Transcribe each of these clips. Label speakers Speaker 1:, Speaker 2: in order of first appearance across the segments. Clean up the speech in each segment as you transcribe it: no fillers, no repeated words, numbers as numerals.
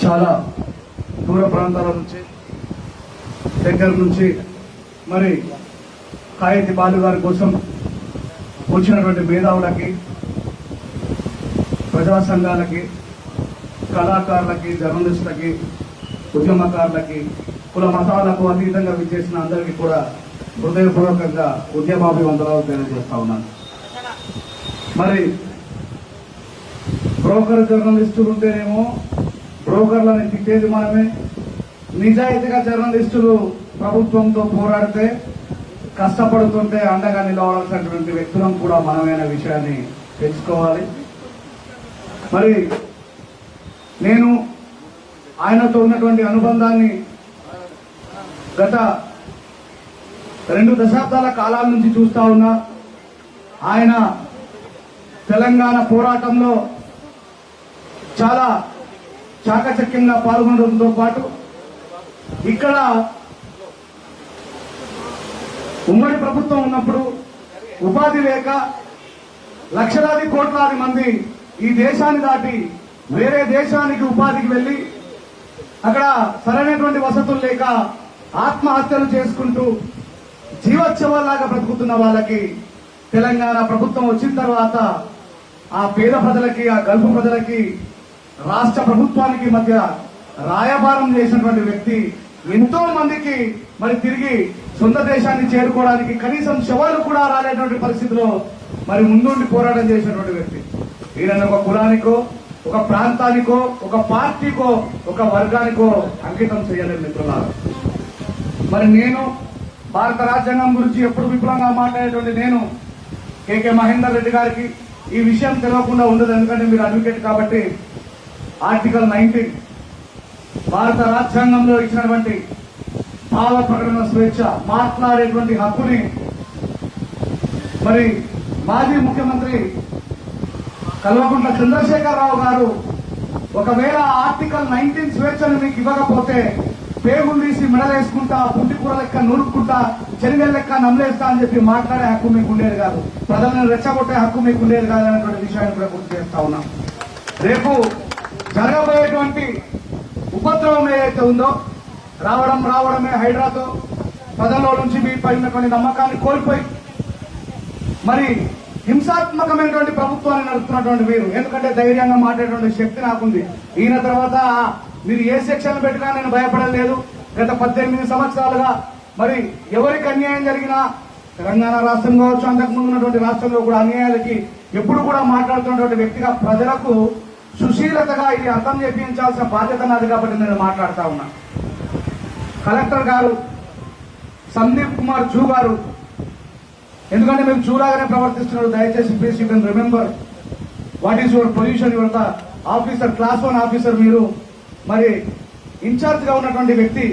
Speaker 1: చాలా దూర ప్రాంతాల నుంచి దగ్గర నుంచి మరి కాయతి బాలు గారి కోసం వచ్చినటువంటి మేధావులకి, ప్రజా సంఘాలకి, కళాకారులకి, జర్నలిస్టులకి, ఉద్యమకారులకి, కుల మతాలకు అతీతంగా విచ్చేసిన అందరికీ కూడా హృదయపూర్వకంగా ఉద్యమాభివందనాలు తెలియజేస్తా ఉన్నాను. మరి బ్రోకర్ జర్నలిస్టులు ఉంటేనేమో బ్రోకర్లని తిట్టేది మనమే, నిజాయితీగా జర్నలిస్టులు ప్రభుత్వంతో పోరాడితే కష్టపడుతుంటే అండగా నిలవాల్సినటువంటి వ్యక్తులను కూడా మనమైన విషయాన్ని తెలుసుకోవాలి. మరి నేను ఆయనతో ఉన్నటువంటి అనుబంధాన్ని గత 2 దశాబ్దాల కాలాల నుంచి చూస్తా ఉన్నా. ఆయన తెలంగాణ పోరాటంలో చాలా చాకచక్యంగా పాల్గొనడంతో పాటు ఇక్కడ ఉమ్మడి ప్రభుత్వం ఉన్నప్పుడు ఉపాధి లేక లక్షలాది కోట్లాది మంది ఈ దేశాన్ని దాటి వేరే దేశానికి ఉపాధికి వెళ్లి అక్కడ సరైనటువంటి వసతులు లేక ఆత్మహత్యలు చేసుకుంటూ జీవోత్సవాలాగా బ్రతుకుతున్న వాళ్ళకి తెలంగాణ ప్రభుత్వం వచ్చిన తర్వాత ఆ పేద ప్రజలకి, ఆ గల్ఫ్ ప్రజలకి, రాష్ట్ర ప్రభుత్వానికి మధ్య రాయబారం చేసినటువంటి వ్యక్తి ఎంతో మందికి మరి తిరిగి సొంత దేశాన్ని చేరుకోవడానికి కనీసం శవాలు కూడా రాలేటువంటి పరిస్థితిలో మరి ముందుండి పోరాటం చేసినటువంటి వ్యక్తి. ఈయన ఒక కులానికో, ఒక ప్రాంతానికో, ఒక పార్టీకో, ఒక వర్గానికో అంకితం చేయలేదు మిత్రులారా. మరి నేను భారత రాజ్యాంగం గురించి ఎప్పుడు విపులంగా మాట్లాడేటువంటి నేను కేకే మహేందర్ రెడ్డి గారికి ఈ విషయం తెలియకుండా ఉండదు. ఎందుకంటే మీరు అడ్వకేట్ కాబట్టి ఆర్టికల్ 19 భారత రాజ్యాంగంలో ఇచ్చినటువంటి భావ ప్రకటన స్వేచ్ఛ, మాట్లాడేటువంటి హక్కుని మరి మాజీ ముఖ్యమంత్రి కల్వకుంట్ల చంద్రశేఖరరావు గారు ఒకవేళ ఆర్టికల్ 19 స్వేచ్ఛను మీకు ఇవ్వకపోతే పేగులు తీసి మెడలేసుకుంటా, పుంటి కూర లెక్క నూరుకుంటా, చెనిగల లెక్క నమ్మలేస్తా అని చెప్పి మాట్లాడే హక్కు మీకు ఉండేది కాదు. ప్రజలను రెచ్చగొట్టే హక్కు మీకు ఉండేది కాదు అనేటువంటి విషయాన్ని కూడా గుర్తు చేస్తా ఉన్నాం. రేపు జరగబోయేటువంటి ఉపద్రవం ఏదైతే ఉందో, రావడమే హైడ్రాతో ప్రజల్లో నుంచి మీ పైనటువంటి నమ్మకాన్ని కోల్పోయి మరి హింసాత్మకమైనటువంటి ప్రభుత్వాన్ని నడుపుతున్నటువంటి మీరు, ఎందుకంటే ధైర్యంగా మాట్లాడేటువంటి శక్తి నాకుంది. ఈయన తర్వాత మీరు ఏ సెక్షన్ పెట్టినా నేను భయపడలేదు. గత 18 సంవత్సరాలుగా మరి ఎవరికి అన్యాయం జరిగినా తెలంగాణ రాష్ట్రం కావచ్చు, అంతకుముందు ఉన్నటువంటి రాష్ట్రంలో కూడా అన్యాయాలకి ఎప్పుడు కూడా మాట్లాడుతున్నటువంటి వ్యక్తిగా ప్రజలకు సుశీలతగా ఇది అర్థం చేయించాల్సిన బాధ్యత నాది కాబట్టి నేను మాట్లాడుతా ఉన్నా. కలెక్టర్ గారు సందీప్ కుమార్ జూ గారు, ఎందుకంటే మీరు చూలాగానే ప్రవర్తిస్తున్నారు, దయచేసి please you can remember what is your position. Your the officer, class 1 officer. మీరు మరి ఇన్ఛార్జ్ గా ఉన్నటువంటి వ్యక్తి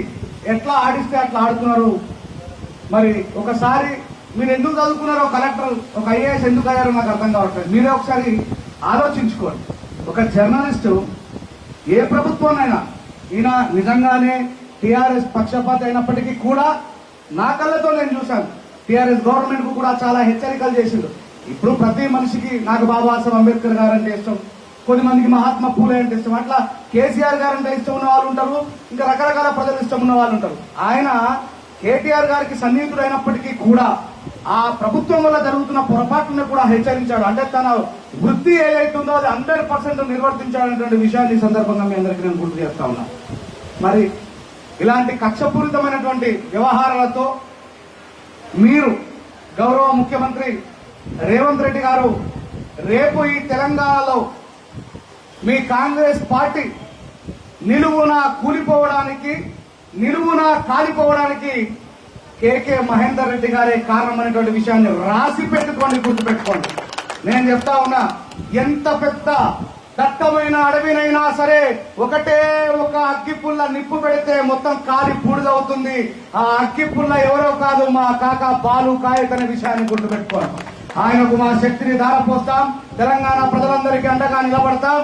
Speaker 1: ఎట్లా ఆడిస్తే అట్లా ఆడుతున్నారు. మరి ఒకసారి మీరు ఎందుకు చదువుకున్నారో, కలెక్టర్ ఒక ఐఏఎస్ ఎందుకు అయ్యారో నాకు అర్థం కావట్లేదు. మీరే ఒకసారి ఆలోచించుకోండి. ఒక జర్నలిస్టు ఏ ప్రభుత్వాన్నైనా, ఈయన నిజంగానే టీఆర్ఎస్ పక్షపాత అయినప్పటికీ కూడా నా కళ్ళతో నేను చూశాను. టీఆర్ఎస్ గవర్నమెంట్ కు కూడా చాలా హెచ్చరికలు చేసిండు. ఇప్పుడు ప్రతి మనిషికి నాకు బాబాసాహెబ్ అంబేద్కర్ గారు అంటే ఇష్టం, కొన్ని మందికి మహాత్మా పూలే అంటే ఇష్టం, అట్లా కేసీఆర్ గారు అంటే ఇష్టం ఉన్న వాళ్ళు ఉంటారు, ఇంకా రకరకాల ప్రజలు ఇష్టం ఉన్న వాళ్ళు ఉంటారు. ఆయన కేటీఆర్ గారికి సన్నిహితుడు అయినప్పటికీ కూడా ఆ ప్రభుత్వం వల్ల జరుగుతున్న పొరపాట్లను కూడా హెచ్చరించాడు. అంటే తన వృత్తి ఏదైతుందో అది 100% నిర్వర్తించాలనేటువంటి విషయాన్ని ఈ సందర్భంగా మీ అందరికీ నేను గుర్తు చేస్తా ఉన్నా. మరి ఇలాంటి కక్షపూరితమైనటువంటి వ్యవహారాలతో మీరు గౌరవ ముఖ్యమంత్రి రేవంత్ రెడ్డి గారు రేపు ఈ తెలంగాణలో మీ కాంగ్రెస్ పార్టీ నిలువున కూలిపోవడానికి, నిలువున కాలిపోవడానికి కేకే మహేందర్ రెడ్డి గారే కారణమైనటువంటి విషయాన్ని రాసి పెట్టుకోండి, గుర్తుపెట్టుకోండి. నేను చెప్తా ఉన్నా, ఎంత పెద్ద దట్టమైన అడవినైనా సరే ఒకటే ఒక అగ్గిపుల్ల నిప్పు పెడితే మొత్తం కాలి బూడిదవుతుంది. ఆ అగ్గిపుల్ల ఎవరో కాదు, మా కాక బాలు కాయత్ అనే విషయాన్ని గుర్తుపెట్టుకోండి. ఆయనకు మా శక్తిని ధారపోస్తాం, తెలంగాణ ప్రజలందరికీ అండగా నిలబడతాం.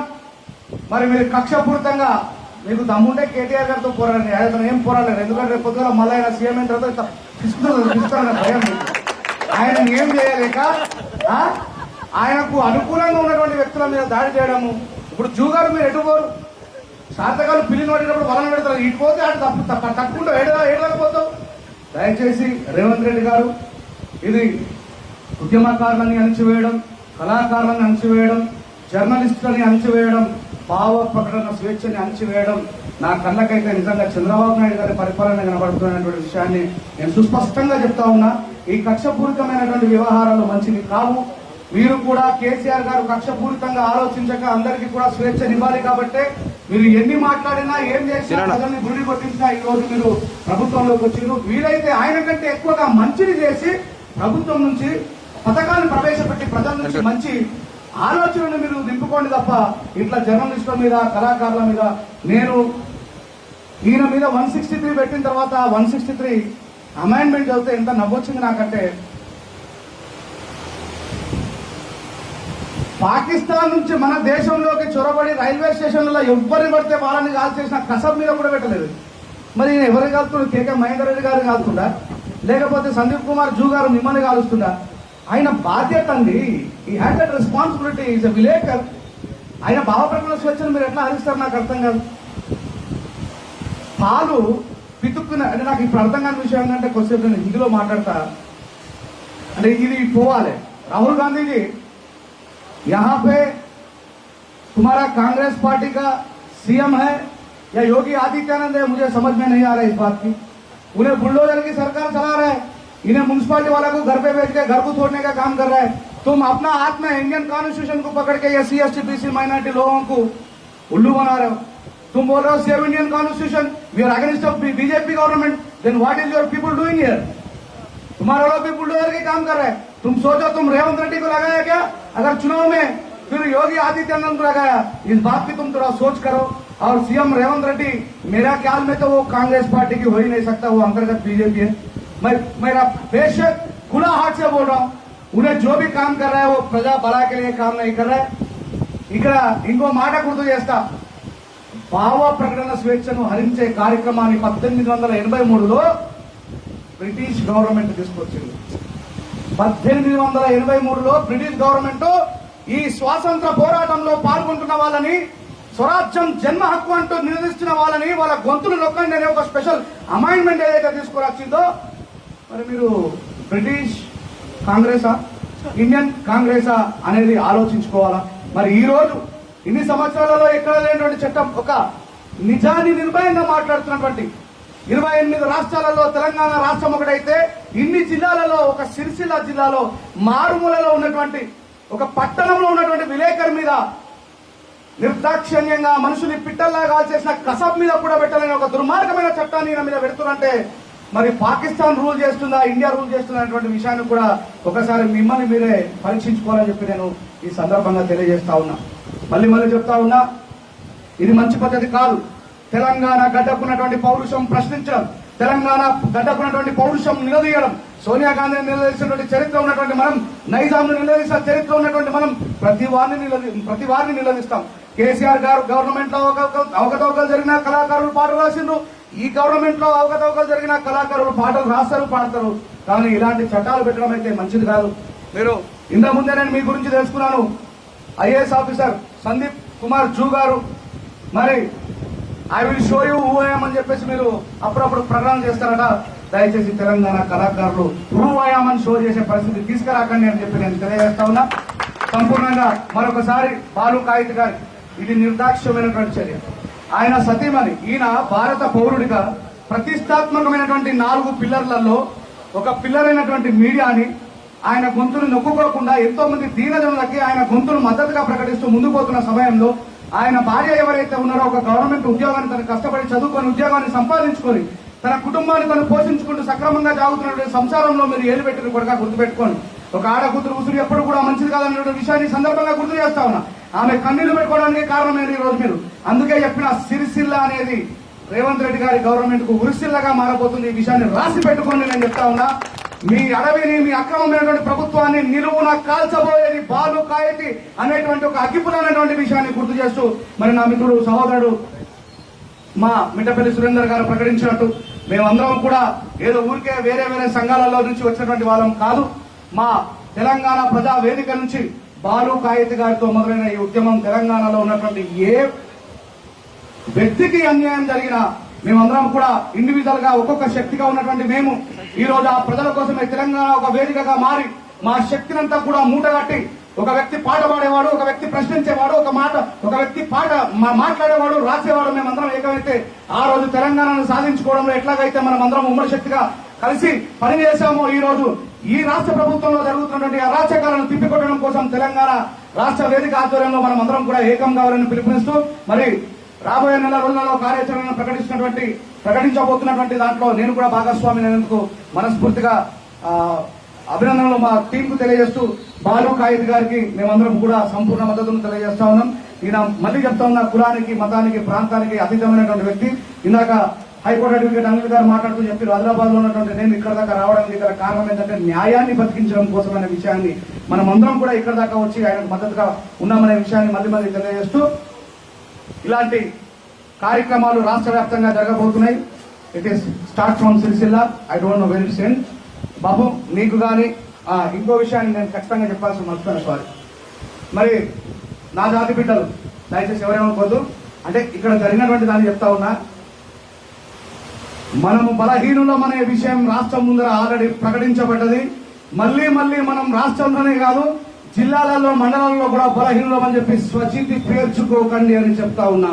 Speaker 1: మరి మీరు కక్షపూరితంగా మీకు దమ్ముంటే కేటీఆర్ గారితో పోరాడండి. ఆయన ఏం పోరాడలేదు, ఎందుకంటే రేపు పొద్దున మళ్ళీ ఆయన సీఎం అయిన తర్వాత తీసుకున్న భయం. ఆయన ఏం చేయలేక ఆయనకు అనుకూలంగా ఉన్నటువంటి వ్యక్తుల మీద దాడి చేయడము. ఇప్పుడు జూ గారు మీరు ఎటు పోరు, శాతకాలు పిల్లిని పడేటప్పుడు వలన పెడతారు, ఇటు పోతే అటు తట్టుకుంటావు, ఏడవకపోతావు. దయచేసి రేవంత్ రెడ్డి గారు, ఇది ఉద్యమకారులని అణచివేయడం, కళాకారులను అణచివేయడం, జర్నలిస్టులని అణచివేయడం, భావ ప్రకటన స్వేచ్ఛని అణచివేయడం నా కళ్ళకైతే నిజంగా చంద్రబాబు నాయుడు గారి పరిపాలన కనబడుతున్నటువంటి విషయాన్ని నేను సుస్పష్టంగా చెప్తా ఉన్నా. ఈ కక్షపూరితమైనటువంటి వ్యవహారాలు మంచిది కావు. మీరు కూడా కేసీఆర్ గారు కక్షపూరితంగా ఆలోచించక అందరికీ కూడా స్వేచ్ఛనివ్వాలి కాబట్టి మీరు ఎన్ని మాట్లాడినా ఏం చేసినా ప్రజల్ని గుడి కొట్టించినా ఈ రోజు మీరు ప్రభుత్వంలోకి వచ్చిండ్రు. వీలైతే ఆయన కంటే ఎక్కువగా మంచిని చేసి ప్రభుత్వం నుంచి పథకాన్ని ప్రవేశపెట్టి ప్రజల నుంచి మంచి ఆలోచనను మీరు నింపుకోండి తప్ప ఇట్లా జర్నలిస్టుల మీద, కళాకారుల మీద. నేను ఈయన మీద 163 పెట్టిన తర్వాత 163 అమెండ్మెంట్ చదివితే ఎంత నవ్వొచ్చింది నాకంటే, పాకిస్తాన్ నుంచి మన దేశంలోకి చొరబడి రైల్వే స్టేషన్లలో ఎవ్వరిని పడితే వాళ్ళని కాల్ చేసిన కసబ్ మీద కూడా పెట్టలేదు. మరి ఈయన ఎవరు కాలుతుండ? కేకే మహేందర్ రెడ్డి గారు కాలుతుండా, లేకపోతే సందీప్ కుమార్ జూ గారు మిమ్మల్ని కాలుస్తుండా? ఆయన బాధ్యత అండి. He had that responsibility. Is a విలేకర్. ఆయన భావప్రకటన స్వేచ్ఛను మీరు ఎట్లా హరిస్తారు నాకు అర్థం కాదు. పాలు పితుక్కున అంటే నాకు ఇప్పుడు అర్థం కాని విషయం ఏంటంటే, కొద్దిసేపు నేను హిందీలో మాట్లాడతా అంటే ఇది పోవాలి. రాహుల్ गांधी जी, यहाँ पे तुम्हारा कांग्रेस पार्टी का सीएम है या योगी आदित्यनाथ है, मुझे समझ में नहीं आ रहा है इस बात की. उन्हें बुलडोजर की सरकार चला रहा है, इन्हें म्युनिसिपालिटी वाला को घर पे भेज के घर को तोड़ने का काम कर रहा है. तुम अपना हाथ में इंडियन कॉन्स्टिट्यूशन को पकड़ के SC ST BC माइनॉरिटी लोगों को उल्लू बना रहे हो. तुम बोल रहे हो save Indian constitution, we are against of BJP government. Then what is your people doing here? तुम्हारा लोग भी बुलडोजर के काम कर रहे हैं. तुम सोचो तुम रेवंत रेड्डी को लगाया क्या अगर चुनाव में, फिर योगी आदित्यनाथ को लगाया. इस बात की तुम थोड़ा सोच करो. और सीएम रेवंत रेड्डी मेरा ख्याल में तो वो कांग्रेस पार्टी की हो ही नहीं सकता, वो अंतर्गत बीजेपी है. मेरा बेशक खुला हाथ से बोल रहा हूँ, उन्हें जो भी काम कर रहा है वो प्रजा भला के लिए काम नहीं कर रहा है. ఇక్కడ ఇంకో మాట గుర్తు చేస్తా. భావ ప్రకటన స్వేచ్ఛను హరించే కార్యక్రమాన్ని 1883లో బ్రిటిష్ గవర్నమెంట్ తీసుకొచ్చింది. 1883లో బ్రిటిష్ గవర్నమెంట్ ఈ స్వాతంత్ర పోరాటంలో పాల్గొంటున్న వాళ్ళని, స్వరాజ్యం జన్మ హక్కు అంటూ నిలదీస్తున్న వాళ్ళని వాళ్ళ గొంతులు నొక్కండి అనే ఒక స్పెషల్ అమైండ్మెంట్ ఏదైతే తీసుకురాచిందో, మరి మీరు బ్రిటిష్ కాంగ్రెసా ఇండియన్ కాంగ్రెసా అనేది ఆలోచించుకోవాలా. మరి ఈ రోజు ఇన్ని సంవత్సరాలలో ఎక్కడ లేనటువంటి చట్టం, ఒక నిజాన్ని నిర్భయంగా మాట్లాడుతున్నటువంటి 28 రాష్ట్రాలలో తెలంగాణ రాష్ట్రం ఒకటైతే, ఇన్ని జిల్లాలలో ఒక సిరిసిల్ల జిల్లాలో మారుమూలలో ఉన్నటువంటి ఒక పట్టణంలో ఉన్నటువంటి విలేకరు మీద నిర్దాక్షిణ్యంగా మనుషుని పిట్టల్లాగా చేసిన కసబ్ మీద కూడా పెట్టలేని ఒక దుర్మార్గమైన చట్టాన్ని ఈయన మీద పెడుతున్నంటే, మరి పాకిస్తాన్ రూల్ చేస్తుందా, ఇండియా రూల్ చేస్తుందా అనేటువంటి విషయాన్ని కూడా ఒకసారి మిమ్మల్ని మీరే పరీక్షించుకోవాలని చెప్పి నేను ఈ సందర్భంగా తెలియజేస్తా ఉన్నా. మళ్ళీ చెప్తా ఉన్నా, ఇది మంచి పద్ధతి కాదు. తెలంగాణ గడ్డకున్నటువంటి పౌరుషం ప్రశ్నించడం, తెలంగాణ గడ్డకున్నటువంటి పౌరుషం నిలదీయడం, సోనియా గాంధీని నిలదీసినటువంటి చరిత్ర ఉన్నటువంటి మనం, నైజాంను నిలదీసిన చరిత్ర ఉన్నటువంటి మనం ప్రతి వారిని నిలదీస్తాం. కేసీఆర్ గారు గవర్నమెంట్ లో అవకతవకలు జరిగిన కళాకారులు పాటలు రాసిండ్రు, ఈ గవర్నమెంట్ లో అవకతవకలు జరిగిన కళాకారులు పాటలు రాస్తారు, పాడతారు. కానీ ఇలాంటి చట్టాలు పెట్టడం అయితే మంచిది కాదు. మీరు ఇంత ముందే నేను మీ గురించి తెలుసుకున్నాను. IAS officer Sandeep Kumar zoo గారు, మరి I will show you who I'm అని చెప్పేసి మీరు అప్పుడప్పుడు ప్రకటన చేస్తారట. దయచేసి తెలంగాణ కళాకారులు హూ ఐఎమ్ అని షో చేసే పరిస్థితి తీసుకురాకండి అని చెప్పి నేను తెలియజేస్తా ఉన్నా. సంపూర్ణంగా మరొకసారి బాలు కాయిత్ గారి ఇది నిర్దాక్ష్యమైనటువంటి చర్య. ఆయన సతీమణి, ఈయన భారత పౌరుడిగా ప్రతిష్టాత్మకమైనటువంటి 4 పిల్లర్లలో ఒక పిల్లర్ అయినటువంటి మీడియాని ఆయన గొంతును నొక్కుకోకుండా ఎంతో మంది దీనజనులకి ఆయన గొంతును మద్దతుగా ప్రకటిస్తూ ముందుకు పోతున్న సమయంలో ఆయన భార్య ఎవరైతే ఉన్నారో ఒక గవర్నమెంట్ ఉద్యోగాన్ని తను కష్టపడి చదువుకొని ఉద్యోగాన్ని సంపాదించుకొని తన కుటుంబాన్ని తను పోషించుకుంటూ సక్రమంగా సాగుతున్నటువంటి సంసారంలో మీరు ఏలు పెట్టిన కొడుగా గుర్తుపెట్టుకోండి. ఒక ఆడకూతురు ఉసురు ఎప్పుడు కూడా మంచిది కాదనే విషయాన్ని సందర్భంగా గుర్తు చేస్తా ఉన్నా. ఆమె కన్నీళ్లు పెట్టుకోవడానికి కారణమైంది ఈ రోజు మీరు. అందుకే చెప్పిన సిరిసిల్ల అనేది రేవంత్ రెడ్డి గారి గవర్నమెంట్ కు ఉరిసిల్లగా మారబోతుంది. ఈ విషయాన్ని రాసి పెట్టుకోండి నేను చెప్తా ఉన్నా. మీ అడవిని, మీ అక్రమమైనటువంటి ప్రభుత్వాన్ని నిలువున కాల్చబోయేది బాలు కాయతి అనేటువంటి ఒక అగ్గిపులైనటువంటి విషయాన్ని గుర్తు చేస్తూ, మరి నా మిత్రుడు సహోదరుడు మా మిట్టపల్లి సురేందర్ గారు ప్రకటించినట్టు మేమందరం కూడా ఏదో ఊరికే వేరే సంఘాలలో నుంచి వచ్చినటువంటి వాళ్ళం కాదు. మా తెలంగాణ ప్రజా వేదిక నుంచి బాలు కాయతి గారితో మొదలైన ఈ ఉద్యమం తెలంగాణలో ఉన్నటువంటి ఏ వ్యక్తికి అన్యాయం జరిగిన మేమందరం కూడా ఇండివిజువల్ గా ఒక్కొక్క శక్తిగా ఉన్నటువంటి మేము ఈ రోజు ఆ ప్రజల కోసమే తెలంగాణ ఒక వేదికగా మారి మా శక్తినంతా కూడా మూటగట్టి ఒక వ్యక్తి పాట పాడేవాడు, ఒక వ్యక్తి ప్రశ్నించేవాడు, ఒక వ్యక్తి మాట్లాడేవాడు, రాసేవాడు, మేమందరం ఏకమైతే ఆ రోజు తెలంగాణను సాధించుకోవడంలో ఎట్లాగైతే మనం అందరం ఉమ్మడి శక్తిగా కలిసి పనిచేశామో ఈ రోజు ఈ రాష్ట్ర ప్రభుత్వంలో జరుగుతున్నటువంటి అరాచకాలను తిప్పికొట్టడం కోసం తెలంగాణ రాష్ట్ర వేదిక ఆధ్వర్యంలో మనం అందరం కూడా ఏకం కావాలని పిలుపునిస్తూ మరి రాబోయే నెల రోజులలో కార్యాచరణను ప్రకటించబోతున్నటువంటి దాంట్లో నేను కూడా భాగస్వామి అయినందుకు మనస్ఫూర్తిగా అభినందనలు మా టీం కు తెలియజేస్తూ బాలు ఖాయిద్ గారికి మేమందరం కూడా సంపూర్ణ మద్దతును తెలియజేస్తా ఉన్నాం. ఈయన మళ్ళీ చెప్తా ఉన్న కులానికి, మతానికి, ప్రాంతానికి అతీతమైనటువంటి వ్యక్తి. ఇందాక హైకోర్టు అడ్వకేట్ అనిల్ గారు మాట్లాడుతూ చెప్పారు, హైదరాబాద్ లో ఉన్నటువంటి నేను ఇక్కడ దాకా రావడానికి గల కారణం ఏంటంటే న్యాయాన్ని బతికించడం కోసం అనే విషయాన్ని మనం అందరం కూడా ఇక్కడ దాకా వచ్చి ఆయనకు మద్దతుగా ఉన్నామనే విషయాన్ని మళ్ళీ తెలియజేస్తూ ఇలాంటి కార్యక్రమాలు రాష్ట్ర వ్యాప్తంగా జరగబోతున్నాయి. It is start from Sircilla. I don't know very it's end. బాబు నీకు కానీ ఇంకో విషయాన్ని నేను ఖచ్చితంగా చెప్పాల్సి మర్చిపోయాను, సారీ. మరి నా జాతి బిడ్డలు దయచేసి ఎవరేమనుకోవద్దు, అంటే ఇక్కడ జరిగినటువంటి దాన్ని చెప్తా ఉన్నా. మనము బలహీనులమనే విషయం రాష్ట్రం ముందర ఆల్రెడీ ప్రకటించబడ్డది. మళ్ళీ మనం రాష్ట్రంలోనే కాదు జిల్లాలలో, మండలాల్లో కూడా బలహీనులమని చెప్పి స్వచితి పేర్చుకోకండి అని చెప్తా ఉన్నా.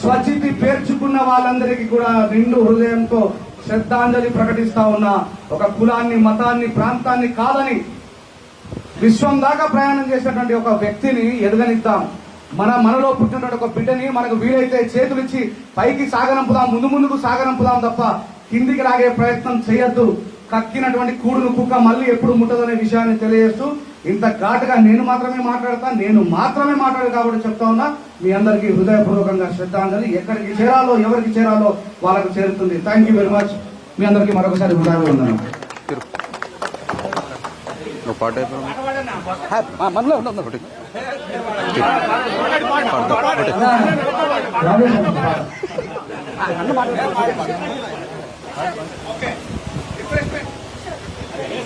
Speaker 1: స్వచితి పేర్చుకున్న వాళ్ళందరికీ కూడా నిండు హృదయంతో శ్రద్ధాంజలి ప్రకటిస్తా ఉన్నా. ఒక కులాన్ని, మతాన్ని, ప్రాంతాన్ని కాదని విశ్వం దాకా ప్రయాణం చేసినటువంటి ఒక వ్యక్తిని ఎదగనిద్దాం. మనలో పుట్టినటువంటి ఒక బిడ్డని మనకు వీలైతే చేతులిచ్చి పైకి సాగనంపుదాం, ముందుకు సాగనంపుదాం తప్ప కిందికి లాగే ప్రయత్నం చేయొద్దు. కక్కినటువంటి కూడును కుక్క మళ్ళీ ఎప్పుడు ముట్టదనే విషయాన్ని తెలియజేస్తూ ఇంత ఘాటుగా నేను మాత్రమే మాట్లాడు కాబట్టి చెప్తా ఉన్నా. మీ అందరికీ హృదయపూర్వకంగా శ్రద్ధాంజలి. ఎక్కడికి చేరాలో, ఎవరికి చేరాలో వాళ్ళకు చేరుతుంది. Thank you very much. మీ అందరికీ మరొకసారి హృదయపూర్వకంగా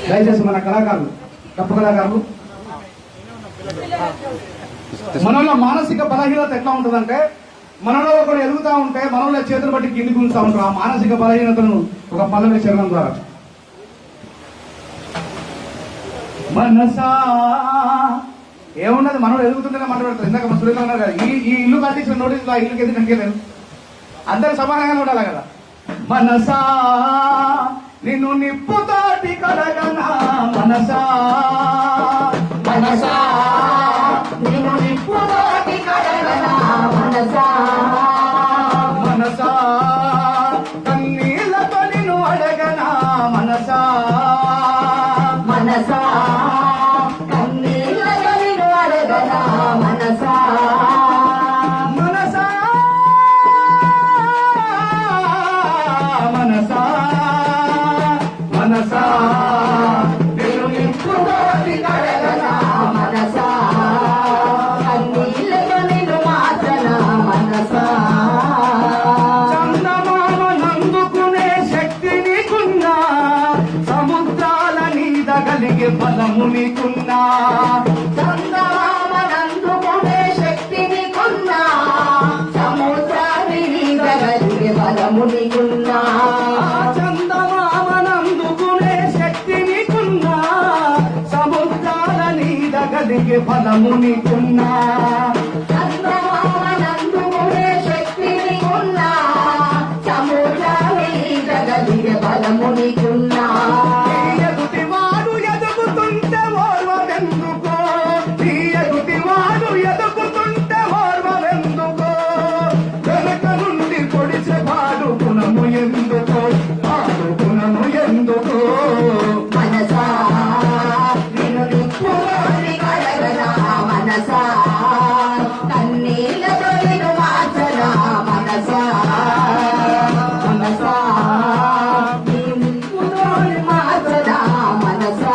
Speaker 1: దయచేసి మన కళాకారులు, తప్పు కళాకారులు, మనలో మానసిక బలహీనత ఎట్లా ఉంటుందంటే మనలో ఒకరు ఎదుగుతా ఉంటే మనలో చేతులు బట్టి కిందికి ఉంచుతా ఉంటారు. ఆ మానసిక బలహీనతను ఒక పల్లవి చరణం ద్వారా మనసా ఏమున్నది మనలో ఎదుగుతుంటేనే మాట్లాడతారు. ఇందాక మన సురేంద్ర అన్నారు కదా, ఈ ఇల్లు కట్టించిన నోటీసులు ఆ ఇల్లుకి ఎందుకు నక్కలేదు, అందరు సమానంగా ఉండాలి కదా. మనసా నిన్ను నిప్పుతోటి కడగనా, మనసా మనసా నిన్ను నిప్పుతోటి కడగనా, మనసా మనసా కన్నీళ్లతో నిన్ను అడగనా, మనసా మనసా కన్నీళ్లతో నిన్ను అడగనా, మనసా మనసా మనసా మనసా నిన్ను నిప్పుతోటి కడగనా, మనసా కన్నీళ్లతో నిన్ను మార్చనా, మనసా చందమామనందుకునే శక్తి నీకున్నా, సముద్రాల నీదగలిగే బలము నీకున్నా. చందమామనందుకునే శక్తి నీకున్నా, సముద్రాల నీదగలిగే బలము నీకున్నా. చందమామనందుకునే శక్తి నీకున్నా, సముద్రాల నీదగలిగే బలము నీకున్నా. చందమామనందుకునే శక్తి నీకున్నా, సముద్రాల నీదగలిగే బలము నీకున్నా. ఎదుటివాడు ఎదుగుతుంటే ఓర్వెందుకో, నీ ఎదుటివాడు ఎదుగుతుంటే ఓర్వెందుకో, వెనక నుండి పొడిచేవాడు గుణము ఎందుకో, వాడు గుణము ఎందుకో. మనసా నిన్ను నిప్పుతోటి కడగనా, మనసా కన్నీళ్లతో నిన్ను మార్చనా, మనసా మనసా నిన్ను నిప్పుతోటి మార్చనా, మనసా.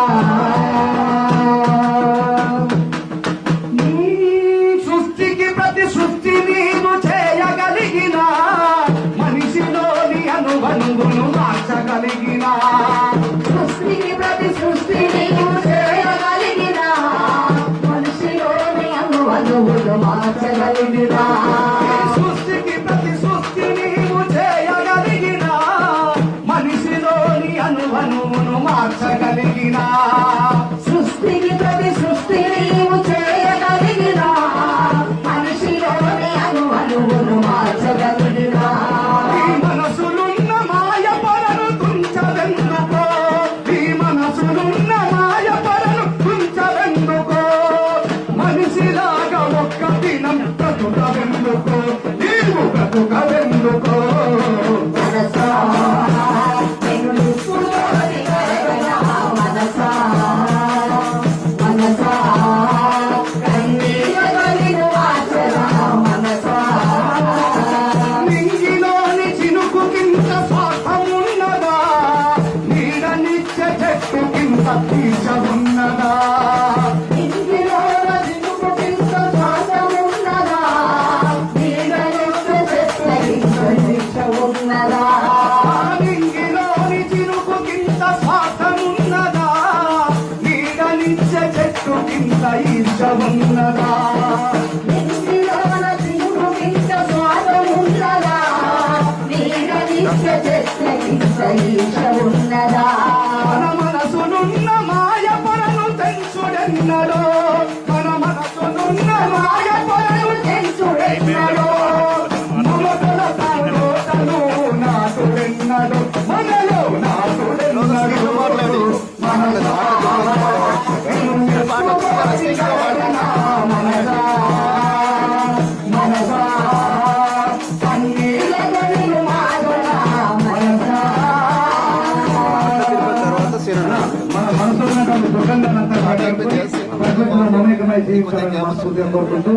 Speaker 1: సృష్టికి ప్రతి సృష్టి నీవు చేయగలిగిన, మనిషిలోని అనుబంధులు మార్చగలిగిన. సృష్టికి ప్రతి సృష్టి నీవు చేయగలిగిన, మనిషిలోని అనుబంధులు మార్చగలిగిన. సృష్టికి ప్రతి బ్రతుకవెందుకో
Speaker 2: మనసా నేను నిప్పులోని కరగనా మనసా మనసా కన్నీళ్ళని వాచనా మనసా
Speaker 1: నింగిలోని చినుకు కింద స్వార్థమున్నదా నీడనిచ్చే చెట్టు కింద తీర్చ ఉన్నదా
Speaker 2: ఇంటిలోన చినుకు కింద శ్వాసమున్నదా నీడనిచ్చే చెట్ల కింద శిక్ష ఉన్నదా
Speaker 1: నింగిలోని చినుకు కింద స్వార్థమున్నదా నీడనిచ్చే చెట్టు కింద ఈర్ష ఉన్నదా
Speaker 2: ఇంటిలోన చినుకు కింద శ్వాసమున్నదా నీడనిచ్చే చెట్ల కింద ఈశ ఉన్నదా
Speaker 1: మన మనసునున్న మాయ పొరను తెంచుడెన్నడో మన మనసునున్న మాయ పొరను
Speaker 2: తెలుసుడెన్నడో
Speaker 1: మమతల తాను నాటుడెన్నడో మనలో నాటుడెన్నడో మనసా మనసా మనసా
Speaker 2: కన్నీళ్ళని మాగనా మనసా
Speaker 1: మన మనసులో ఉన్నటువంటి దుఃఖంగానంతా ప్రకృతిలో మమేకమై జీవించాలని మనస్ఫూర్తిగా కోరుకుంటూ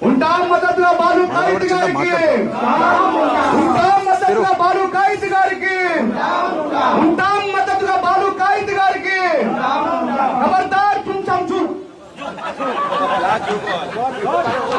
Speaker 1: ఉంటాం మద్దతుగా బాలు కాయిత్ గారికి ఉంటాం మద్దతుగా బాలు కాయిత్ గారికి ఉంటాం మద్దతుగా బాలు కాయిత్ గారికి ఖబర్దార్ తుమ్ చంచు